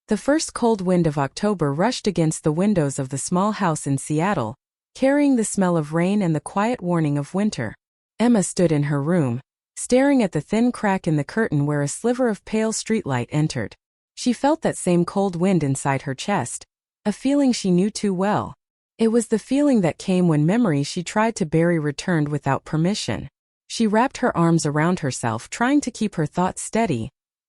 The first cold wind of October rushed against the windows of the small house in Seattle, carrying the smell of rain and the quiet warning of winter. Emma stood in her room, staring at the thin crack in the curtain where a sliver of pale streetlight entered. She felt that same cold wind inside her chest, a feeling she knew too well. It was the feeling that came when memory she tried to bury returned without permission. She wrapped her arms around herself, trying to keep her thoughts steady,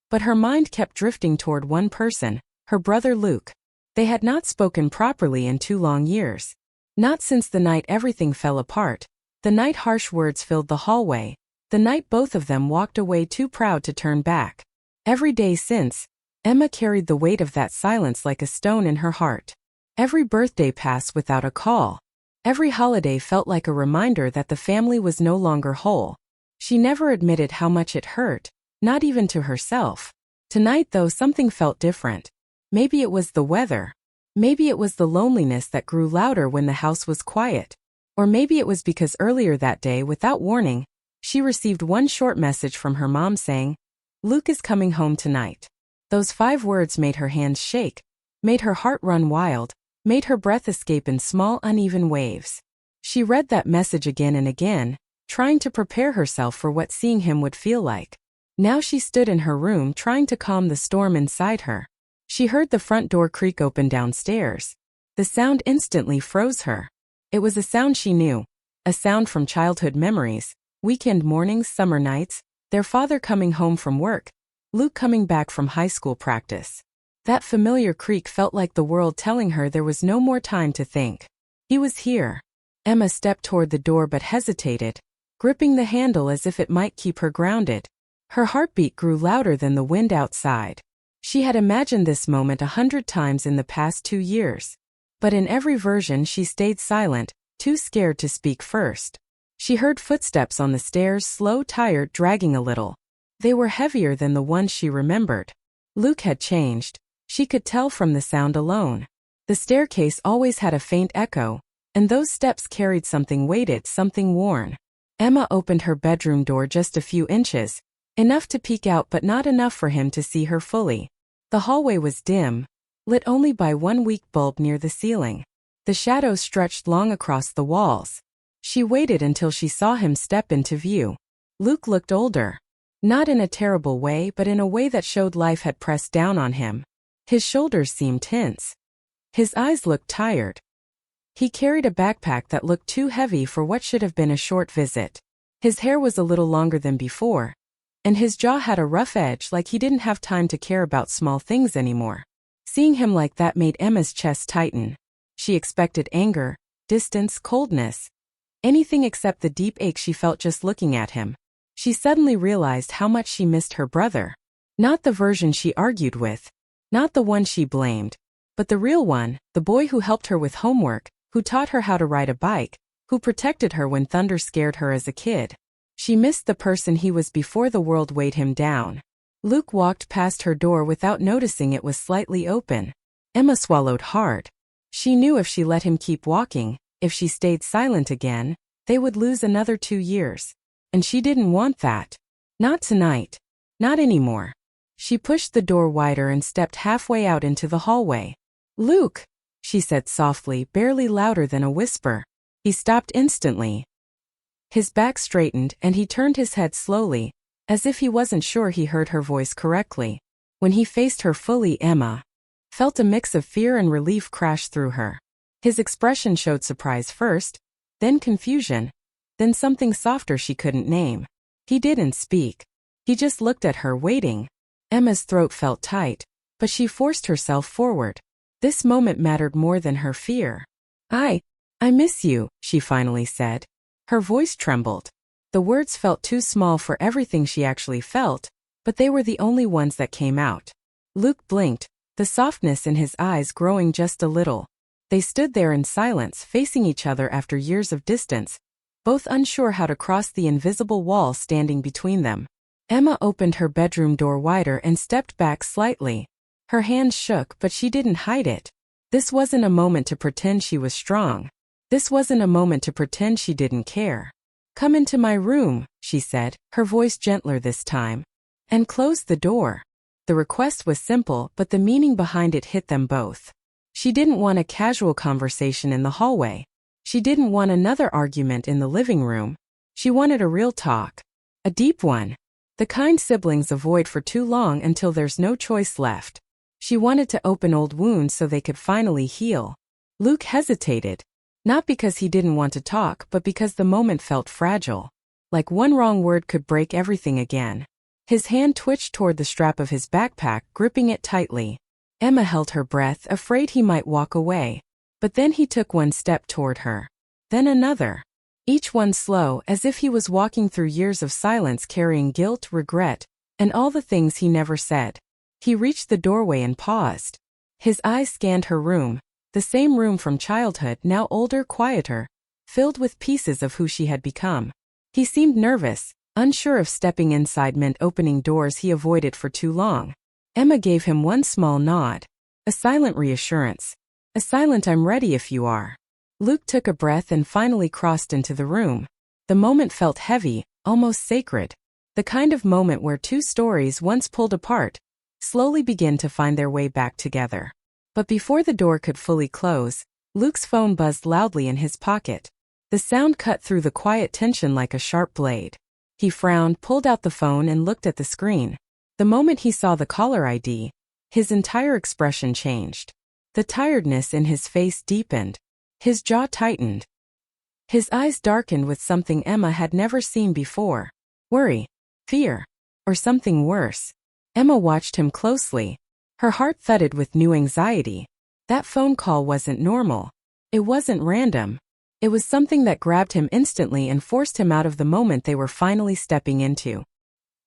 but her mind kept drifting toward one person, her brother Luke. They had not spoken properly in 2 long years. Not since the night everything fell apart, the night harsh words filled the hallway, the night both of them walked away too proud to turn back. Every day since, Emma carried the weight of that silence like a stone in her heart. Every birthday passed without a call. Every holiday felt like a reminder that the family was no longer whole. She never admitted how much it hurt, not even to herself. Tonight, though, something felt different. Maybe it was the weather. Maybe it was the loneliness that grew louder when the house was quiet. Or maybe it was because earlier that day, without warning, she received one short message from her mom saying, "Luke is coming home tonight." Those 5 words made her hands shake, made her heart run wild, made her breath escape in small, uneven waves. She read that message again and again, trying to prepare herself for what seeing him would feel like. Now she stood in her room trying to calm the storm inside her. She heard the front door creak open downstairs. The sound instantly froze her. It was a sound she knew, a sound from childhood memories, weekend mornings, summer nights, their father coming home from work, Luke coming back from high school practice. That familiar creak felt like the world telling her there was no more time to think. He was here. Emma stepped toward the door but hesitated, gripping the handle as if it might keep her grounded. Her heartbeat grew louder than the wind outside. She had imagined this moment 100 times in the past 2 years. But in every version she stayed silent, too scared to speak first. She heard footsteps on the stairs, slow, tired, dragging a little. They were heavier than the ones she remembered. Luke had changed. She could tell from the sound alone. The staircase always had a faint echo, and those steps carried something weighted, something worn. Emma opened her bedroom door just a few inches, enough to peek out but not enough for him to see her fully. The hallway was dim, lit only by one weak bulb near the ceiling. The shadows stretched long across the walls. She waited until she saw him step into view. Luke looked older. Not in a terrible way, but in a way that showed life had pressed down on him. His shoulders seemed tense. His eyes looked tired. He carried a backpack that looked too heavy for what should have been a short visit. His hair was a little longer than before, and his jaw had a rough edge, like he didn't have time to care about small things anymore. Seeing him like that made Emma's chest tighten. She expected anger, distance, coldness. Anything except the deep ache she felt just looking at him. She suddenly realized how much she missed her brother. Not the version she argued with. Not the one she blamed, but the real one, the boy who helped her with homework, who taught her how to ride a bike, who protected her when thunder scared her as a kid. She missed the person he was before the world weighed him down. Luke walked past her door without noticing it was slightly open. Emma swallowed hard. She knew if she let him keep walking, if she stayed silent again, they would lose another 2 years. And she didn't want that. Not tonight. Not anymore. She pushed the door wider and stepped halfway out into the hallway. "Luke," she said softly, barely louder than a whisper. He stopped instantly. His back straightened and he turned his head slowly, as if he wasn't sure he heard her voice correctly. When he faced her fully, Emma felt a mix of fear and relief crash through her. His expression showed surprise first, then confusion, then something softer she couldn't name. He didn't speak. He just looked at her, waiting. Emma's throat felt tight, but she forced herself forward. This moment mattered more than her fear. I miss you," she finally said. Her voice trembled. The words felt too small for everything she actually felt, but they were the only ones that came out. Luke blinked, the softness in his eyes growing just a little. They stood there in silence, facing each other after years of distance, both unsure how to cross the invisible wall standing between them. Emma opened her bedroom door wider and stepped back slightly. Her hands shook, but she didn't hide it. This wasn't a moment to pretend she was strong. This wasn't a moment to pretend she didn't care. "Come into my room," she said, her voice gentler this time. "And close the door." The request was simple, but the meaning behind it hit them both. She didn't want a casual conversation in the hallway. She didn't want another argument in the living room. She wanted a real talk. A deep one. The kind siblings avoid for too long until there's no choice left. She wanted to open old wounds so they could finally heal. Luke hesitated. Not because he didn't want to talk, but because the moment felt fragile. Like one wrong word could break everything again. His hand twitched toward the strap of his backpack, gripping it tightly. Emma held her breath, afraid he might walk away. But then he took one step toward her. Then another. Each one slow, as if he was walking through years of silence carrying guilt, regret, and all the things he never said. He reached the doorway and paused. His eyes scanned her room, the same room from childhood, now older, quieter, filled with pieces of who she had become. He seemed nervous, unsure if stepping inside meant opening doors he avoided for too long. Emma gave him one small nod. A silent reassurance. A silent "I'm ready if you are." Luke took a breath and finally crossed into the room. The moment felt heavy, almost sacred. The kind of moment where two stories once pulled apart slowly begin to find their way back together. But before the door could fully close, Luke's phone buzzed loudly in his pocket. The sound cut through the quiet tension like a sharp blade. He frowned, pulled out the phone and looked at the screen. The moment he saw the caller ID, his entire expression changed. The tiredness in his face deepened. His jaw tightened. His eyes darkened with something Emma had never seen before. Worry, fear, or something worse. Emma watched him closely. Her heart thudded with new anxiety. That phone call wasn't normal. It wasn't random. It was something that grabbed him instantly and forced him out of the moment they were finally stepping into.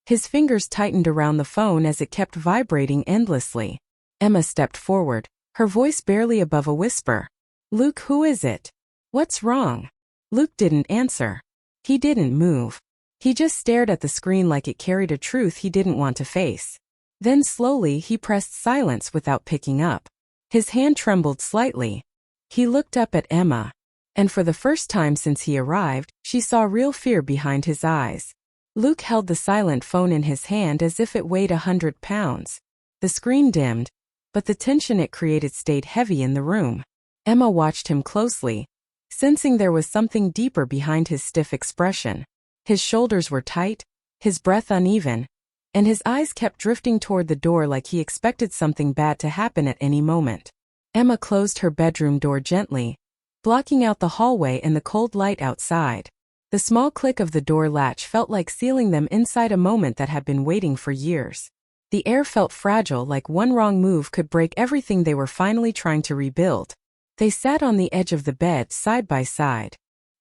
His fingers tightened around the phone as it kept vibrating endlessly. Emma stepped forward, her voice barely above a whisper. "Luke, who is it? What's wrong?" Luke didn't answer. He didn't move. He just stared at the screen like it carried a truth he didn't want to face. Then slowly he pressed silence without picking up. His hand trembled slightly. He looked up at Emma. And for the first time since he arrived, she saw real fear behind his eyes. Luke held the silent phone in his hand as if it weighed 100 pounds. The screen dimmed, but the tension it created stayed heavy in the room. Emma watched him closely, sensing there was something deeper behind his stiff expression. His shoulders were tight, his breath uneven, and his eyes kept drifting toward the door like he expected something bad to happen at any moment. Emma closed her bedroom door gently, blocking out the hallway and the cold light outside. The small click of the door latch felt like sealing them inside a moment that had been waiting for years. The air felt fragile, like one wrong move could break everything they were finally trying to rebuild. They sat on the edge of the bed side by side,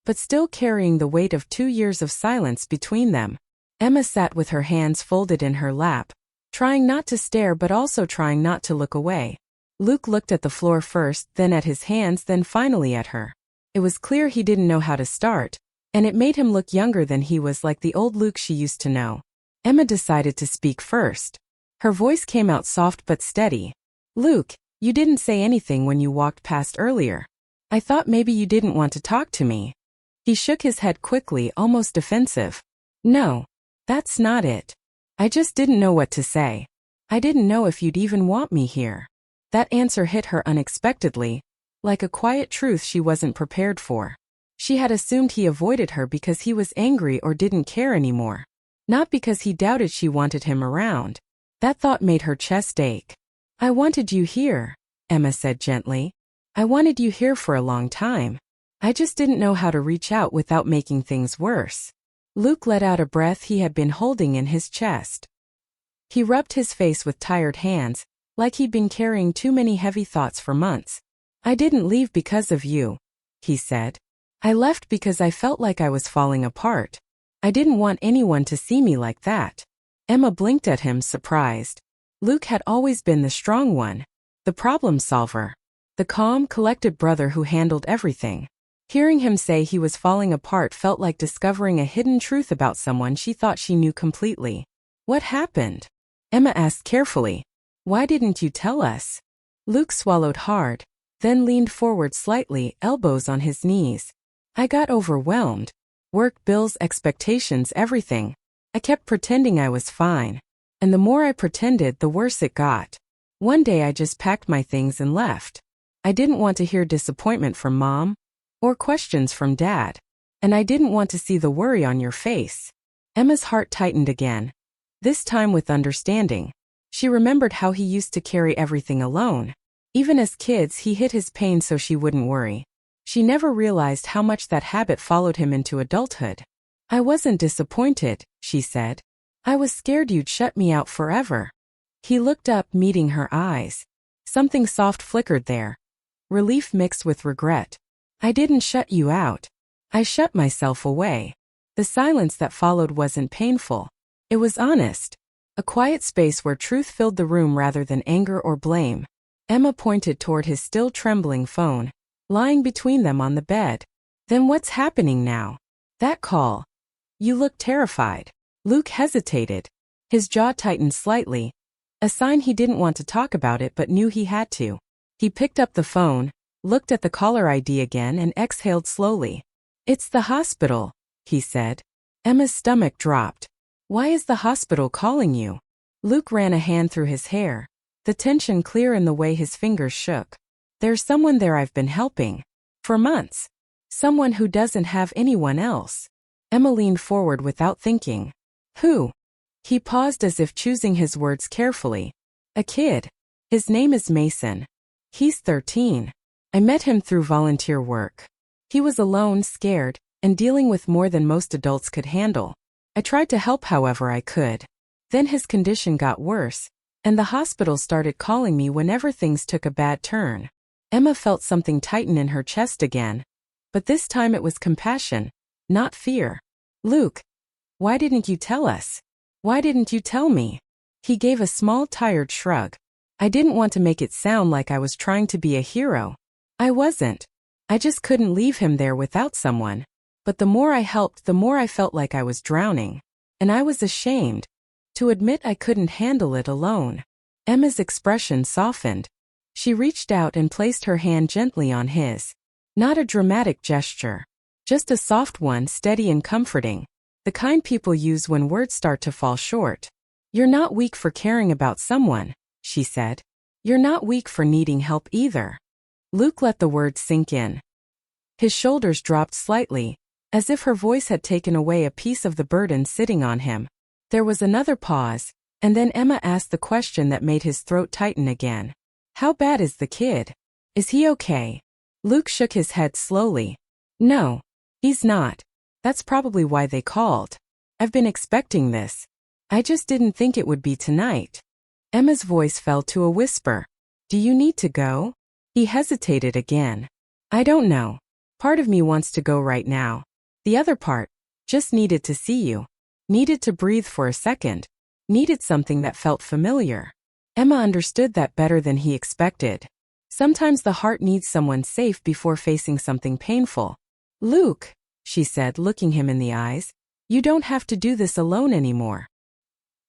but still carrying the weight of 2 years of silence between them. Emma sat with her hands folded in her lap, trying not to stare but also trying not to look away. Luke looked at the floor first, then at his hands, then finally at her. It was clear he didn't know how to start, and it made him look younger than he was, like the old Luke she used to know. Emma decided to speak first. Her voice came out soft but steady. "Luke, you didn't say anything when you walked past earlier. I thought maybe you didn't want to talk to me." He shook his head quickly, almost defensive. "No, that's not it. I just didn't know what to say. I didn't know if you'd even want me here." That answer hit her unexpectedly, like a quiet truth she wasn't prepared for. She had assumed he avoided her because he was angry or didn't care anymore, not because he doubted she wanted him around. That thought made her chest ache. "I wanted you here," Emma said gently. "I wanted you here for a long time. I just didn't know how to reach out without making things worse." Luke let out a breath he had been holding in his chest. He rubbed his face with tired hands, like he'd been carrying too many heavy thoughts for months. "I didn't leave because of you," he said. "I left because I felt like I was falling apart. I didn't want anyone to see me like that." Emma blinked at him, surprised. Luke had always been the strong one, the problem solver, the calm, collected brother who handled everything. Hearing him say he was falling apart felt like discovering a hidden truth about someone she thought she knew completely. "What happened?" Emma asked carefully. "Why didn't you tell us?" Luke swallowed hard, then leaned forward slightly, elbows on his knees. "I got overwhelmed. Work, bills, expectations, everything. I kept pretending I was fine. And the more I pretended, the worse it got. One day I just packed my things and left. I didn't want to hear disappointment from Mom or questions from Dad. And I didn't want to see the worry on your face. Emma's heart tightened again, this time with understanding. She remembered how he used to carry everything alone. Even as kids, he hid his pain so she wouldn't worry. She never realized how much that habit followed him into adulthood. I wasn't disappointed, she said. I was scared you'd shut me out forever. He looked up, meeting her eyes. Something soft flickered there. Relief mixed with regret. I didn't shut you out. I shut myself away. The silence that followed wasn't painful. It was honest. A quiet space where truth filled the room rather than anger or blame. Emma pointed toward his still trembling phone, lying between them on the bed. Then what's happening now? That call. You look terrified. Luke hesitated. His jaw tightened slightly, a sign he didn't want to talk about it but knew he had to. He picked up the phone, looked at the caller ID again and exhaled slowly. It's the hospital, he said. Emma's stomach dropped. Why is the hospital calling you? Luke ran a hand through his hair, the tension clear in the way his fingers shook. There's someone there I've been helping. For months. Someone who doesn't have anyone else. Emma leaned forward without thinking. Who? He paused as if choosing his words carefully. A kid. His name is Mason. He's 13. I met him through volunteer work. He was alone, scared, and dealing with more than most adults could handle. I tried to help however I could. Then his condition got worse, and the hospital started calling me whenever things took a bad turn. Emma felt something tighten in her chest again. But this time it was compassion, not fear. Luke, why didn't you tell us? Why didn't you tell me? He gave a small, tired shrug. I didn't want to make it sound like I was trying to be a hero. I wasn't. I just couldn't leave him there without someone. But the more I helped, the more I felt like I was drowning. And I was ashamed to admit I couldn't handle it alone. Emma's expression softened. She reached out and placed her hand gently on his. Not a dramatic gesture. Just a soft one, steady and comforting. The kind people use when words start to fall short. You're not weak for caring about someone, she said. You're not weak for needing help either. Luke let the words sink in. His shoulders dropped slightly, as if her voice had taken away a piece of the burden sitting on him. There was another pause, and then Emma asked the question that made his throat tighten again. How bad is the kid? Is he okay? Luke shook his head slowly. No, he's not. That's probably why they called. I've been expecting this. I just didn't think it would be tonight. Emma's voice fell to a whisper. Do you need to go? He hesitated again. I don't know. Part of me wants to go right now. The other part just needed to see you. Needed to breathe for a second. Needed something that felt familiar. Emma understood that better than he expected. Sometimes the heart needs someone safe before facing something painful. Luke, she said, looking him in the eyes, you don't have to do this alone anymore.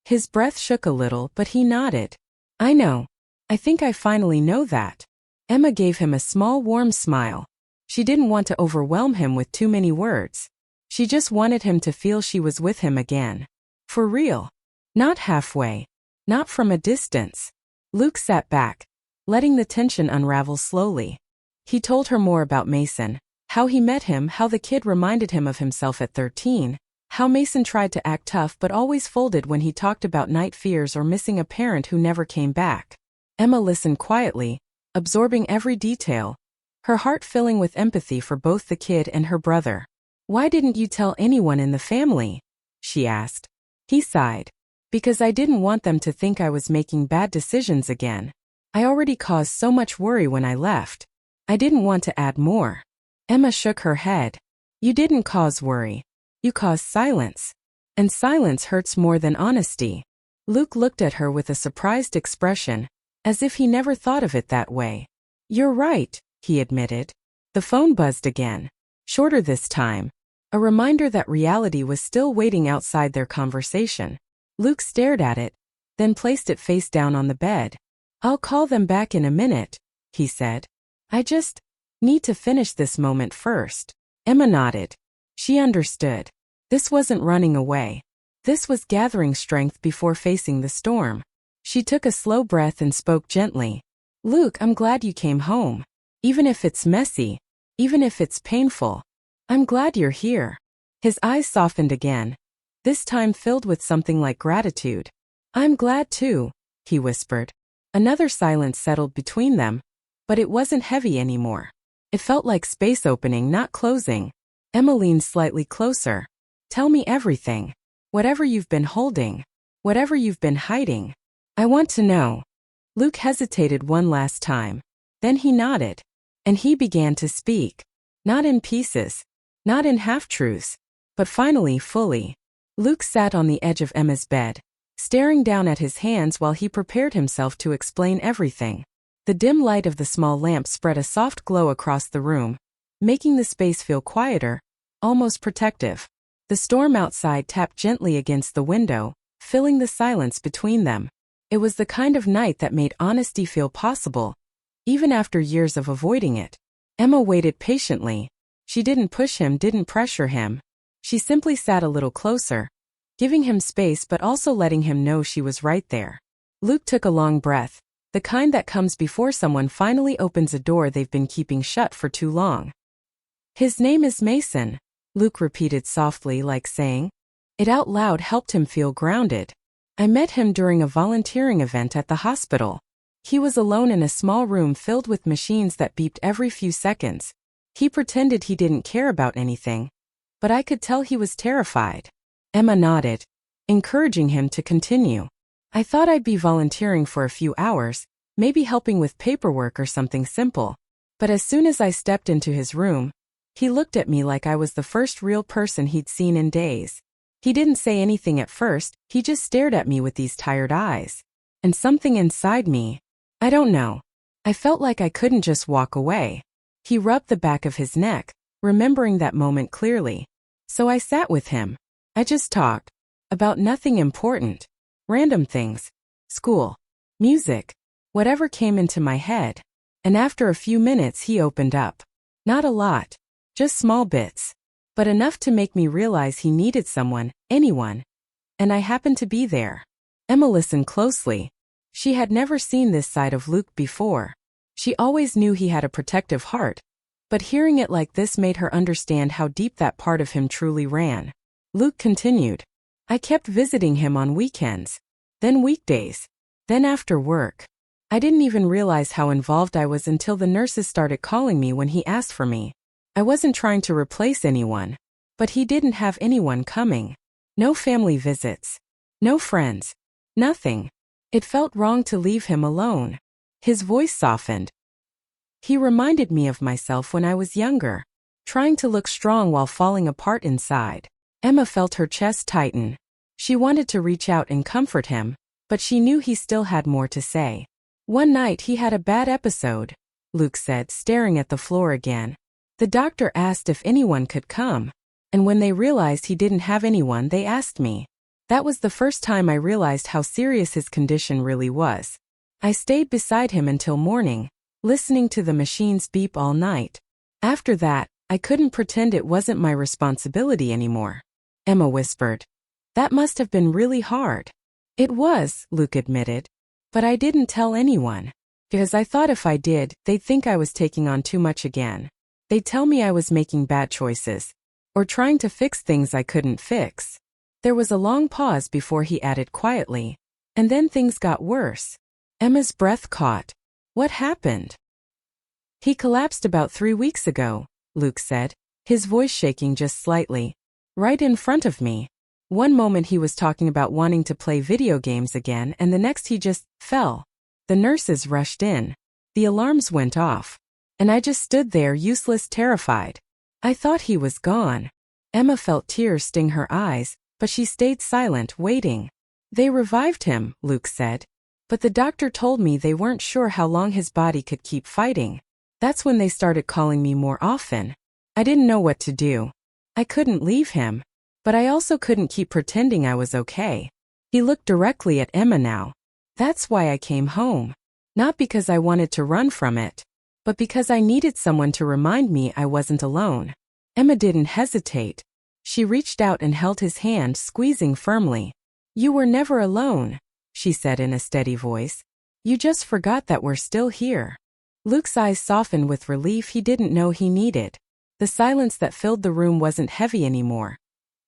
His breath shook a little, but he nodded. I know. I think I finally know that. Emma gave him a small, warm smile. She didn't want to overwhelm him with too many words. She just wanted him to feel she was with him again. For real. Not halfway. Not from a distance. Luke sat back, letting the tension unravel slowly. He told her more about Mason, how he met him, how the kid reminded him of himself at 13, how Mason tried to act tough but always folded when he talked about night fears or missing a parent who never came back. Emma listened quietly, absorbing every detail, her heart filling with empathy for both the kid and her brother. Why didn't you tell anyone in the family? She asked. He sighed. Because I didn't want them to think I was making bad decisions again. I already caused so much worry when I left. I didn't want to add more. Emma shook her head. You didn't cause worry. You caused silence. And silence hurts more than honesty. Luke looked at her with a surprised expression, as if he never thought of it that way. You're right, he admitted. The phone buzzed again. Shorter this time. A reminder that reality was still waiting outside their conversation. Luke stared at it, then placed it face down on the bed. I'll call them back in a minute, he said. I just need to finish this moment first. Emma nodded. She understood. This wasn't running away. This was gathering strength before facing the storm. She took a slow breath and spoke gently. Luke, I'm glad you came home. Even if it's messy, even if it's painful, I'm glad you're here. His eyes softened again, this time filled with something like gratitude. I'm glad too, he whispered. Another silence settled between them, but it wasn't heavy anymore. It felt like space opening, not closing. Emma leaned slightly closer. Tell me everything. Whatever you've been holding. Whatever you've been hiding. I want to know. Luke hesitated one last time. Then he nodded. And he began to speak. Not in pieces. Not in half-truths. But finally, fully. Luke sat on the edge of Emma's bed, staring down at his hands while he prepared himself to explain everything. The dim light of the small lamp spread a soft glow across the room, making the space feel quieter, almost protective. The storm outside tapped gently against the window, filling the silence between them. It was the kind of night that made honesty feel possible, even after years of avoiding it. Emma waited patiently. She didn't push him, didn't pressure him. She simply sat a little closer, giving him space but also letting him know she was right there. Luke took a long breath, the kind that comes before someone finally opens a door they've been keeping shut for too long. His name is Mason, Luke repeated softly, like saying it out loud helped him feel grounded. I met him during a volunteering event at the hospital. He was alone in a small room filled with machines that beeped every few seconds. He pretended he didn't care about anything, but I could tell he was terrified. Emma nodded, encouraging him to continue. I thought I'd be volunteering for a few hours, maybe helping with paperwork or something simple. But as soon as I stepped into his room, he looked at me like I was the first real person he'd seen in days. He didn't say anything at first, he just stared at me with these tired eyes. And something inside me, I don't know. I felt like I couldn't just walk away. He rubbed the back of his neck, remembering that moment clearly. So I sat with him. I just talked. About nothing important. Random things. School. Music. Whatever came into my head. And after a few minutes he opened up. Not a lot. Just small bits. But enough to make me realize he needed someone, anyone. And I happened to be there. Emma listened closely. She had never seen this side of Luke before. She always knew he had a protective heart. But hearing it like this made her understand how deep that part of him truly ran. Luke continued. I kept visiting him on weekends. Then weekdays. Then after work. I didn't even realize how involved I was until the nurses started calling me when he asked for me. I wasn't trying to replace anyone. But he didn't have anyone coming. No family visits. No friends. Nothing. It felt wrong to leave him alone. His voice softened. He reminded me of myself when I was younger, trying to look strong while falling apart inside. Emma felt her chest tighten. She wanted to reach out and comfort him, but she knew he still had more to say. One night he had a bad episode, Luke said, staring at the floor again. The doctor asked if anyone could come, and when they realized he didn't have anyone, they asked me. That was the first time I realized how serious his condition really was. I stayed beside him until morning, listening to the machines beep all night. After that, I couldn't pretend it wasn't my responsibility anymore. Emma whispered. That must have been really hard. It was, Luke admitted. But I didn't tell anyone. Because I thought if I did, they'd think I was taking on too much again. They'd tell me I was making bad choices. Or trying to fix things I couldn't fix. There was a long pause before he added quietly. And then things got worse. Emma's breath caught. What happened? He collapsed about 3 weeks ago, Luke said, his voice shaking just slightly. Right in front of me. One moment he was talking about wanting to play video games again, and the next he just fell. The nurses rushed in. The alarms went off. And I just stood there, useless, terrified. I thought he was gone. Emma felt tears sting her eyes, but she stayed silent, waiting. They revived him, Luke said. But the doctor told me they weren't sure how long his body could keep fighting. That's when they started calling me more often. I didn't know what to do. I couldn't leave him. But I also couldn't keep pretending I was okay. He looked directly at Emma now. That's why I came home. Not because I wanted to run from it, but because I needed someone to remind me I wasn't alone. Emma didn't hesitate. She reached out and held his hand, squeezing firmly. "You were never alone," she said in a steady voice. "You just forgot that we're still here." Luke's eyes softened with relief he didn't know he needed. The silence that filled the room wasn't heavy anymore.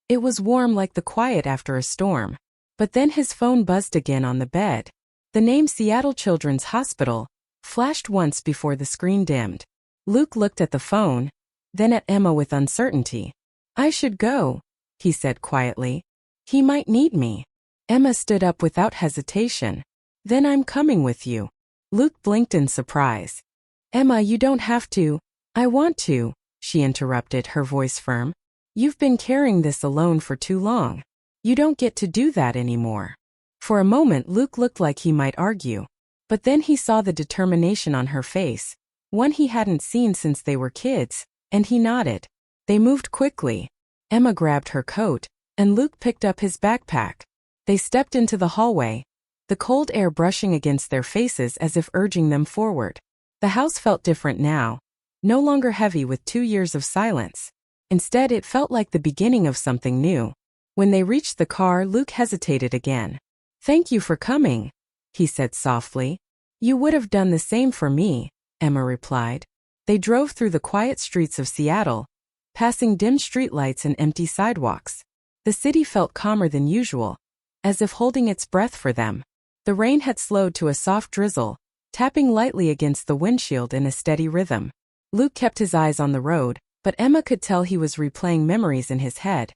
It was warm like the quiet after a storm. But then his phone buzzed again on the bed. The name Seattle Children's Hospital flashed once before the screen dimmed. Luke looked at the phone, then at Emma with uncertainty. "I should go," he said quietly. "He might need me." Emma stood up without hesitation. "Then I'm coming with you." Luke blinked in surprise. "Emma, you don't have to." "I want to," she interrupted, her voice firm. "You've been carrying this alone for too long. You don't get to do that anymore." For a moment Luke looked like he might argue. But then he saw the determination on her face, one he hadn't seen since they were kids, and he nodded. They moved quickly. Emma grabbed her coat, and Luke picked up his backpack. They stepped into the hallway, the cold air brushing against their faces as if urging them forward. The house felt different now, no longer heavy with 2 years of silence. Instead, it felt like the beginning of something new. When they reached the car, Luke hesitated again. "Thank you for coming," he said softly. "You would have done the same for me," Emma replied. They drove through the quiet streets of Seattle, passing dim streetlights and empty sidewalks. The city felt calmer than usual, as if holding its breath for them. The rain had slowed to a soft drizzle, tapping lightly against the windshield in a steady rhythm. Luke kept his eyes on the road, but Emma could tell he was replaying memories in his head.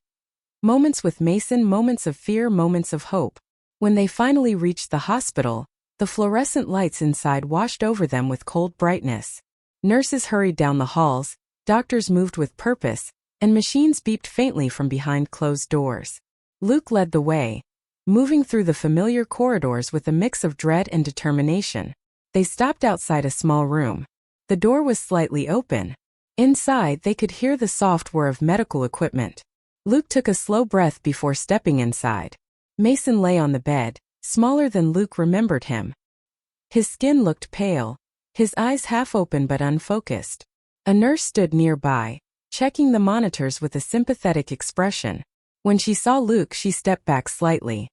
Moments with Mason, moments of fear, moments of hope. When they finally reached the hospital, the fluorescent lights inside washed over them with cold brightness. Nurses hurried down the halls, doctors moved with purpose, and machines beeped faintly from behind closed doors. Luke led the way, moving through the familiar corridors with a mix of dread and determination. They stopped outside a small room. The door was slightly open. Inside, they could hear the soft whir of medical equipment. Luke took a slow breath before stepping inside. Mason lay on the bed, smaller than Luke remembered him. His skin looked pale, his eyes half open but unfocused. A nurse stood nearby, checking the monitors with a sympathetic expression. When she saw Luke, she stepped back slightly.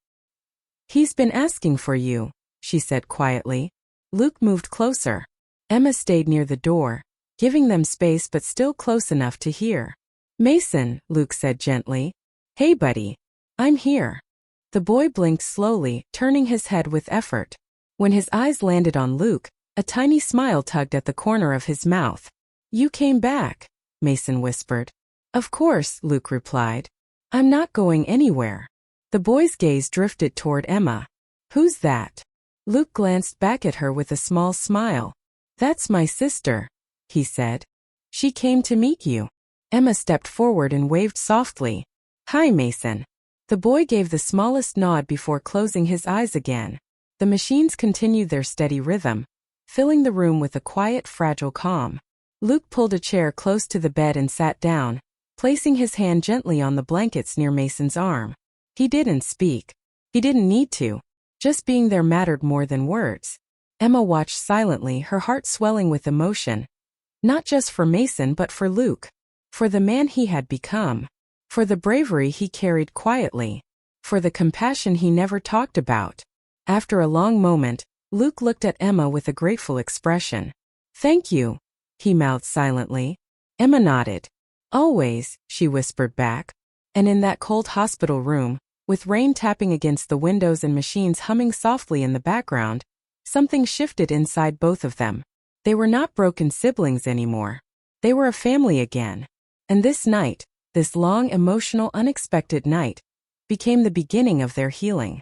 "He's been asking for you," she said quietly. Luke moved closer. Emma stayed near the door, giving them space but still close enough to hear. "Mason," Luke said gently. "Hey buddy. I'm here." The boy blinked slowly, turning his head with effort. When his eyes landed on Luke, a tiny smile tugged at the corner of his mouth. "You came back," Mason whispered. "Of course," Luke replied. "I'm not going anywhere." The boy's gaze drifted toward Emma. "Who's that?" Luke glanced back at her with a small smile. "That's my sister," he said. "She came to meet you." Emma stepped forward and waved softly. "Hi, Mason." The boy gave the smallest nod before closing his eyes again. The machines continued their steady rhythm, filling the room with a quiet, fragile calm. Luke pulled a chair close to the bed and sat down, placing his hand gently on the blankets near Mason's arm. He didn't speak. He didn't need to. Just being there mattered more than words. Emma watched silently, her heart swelling with emotion. Not just for Mason but for Luke. For the man he had become. For the bravery he carried quietly. For the compassion he never talked about. After a long moment, Luke looked at Emma with a grateful expression. "Thank you," he mouthed silently. Emma nodded. "Always," she whispered back. And in that cold hospital room, with rain tapping against the windows and machines humming softly in the background, something shifted inside both of them. They were not broken siblings anymore. They were a family again. And this night, this long, emotional, unexpected night, became the beginning of their healing.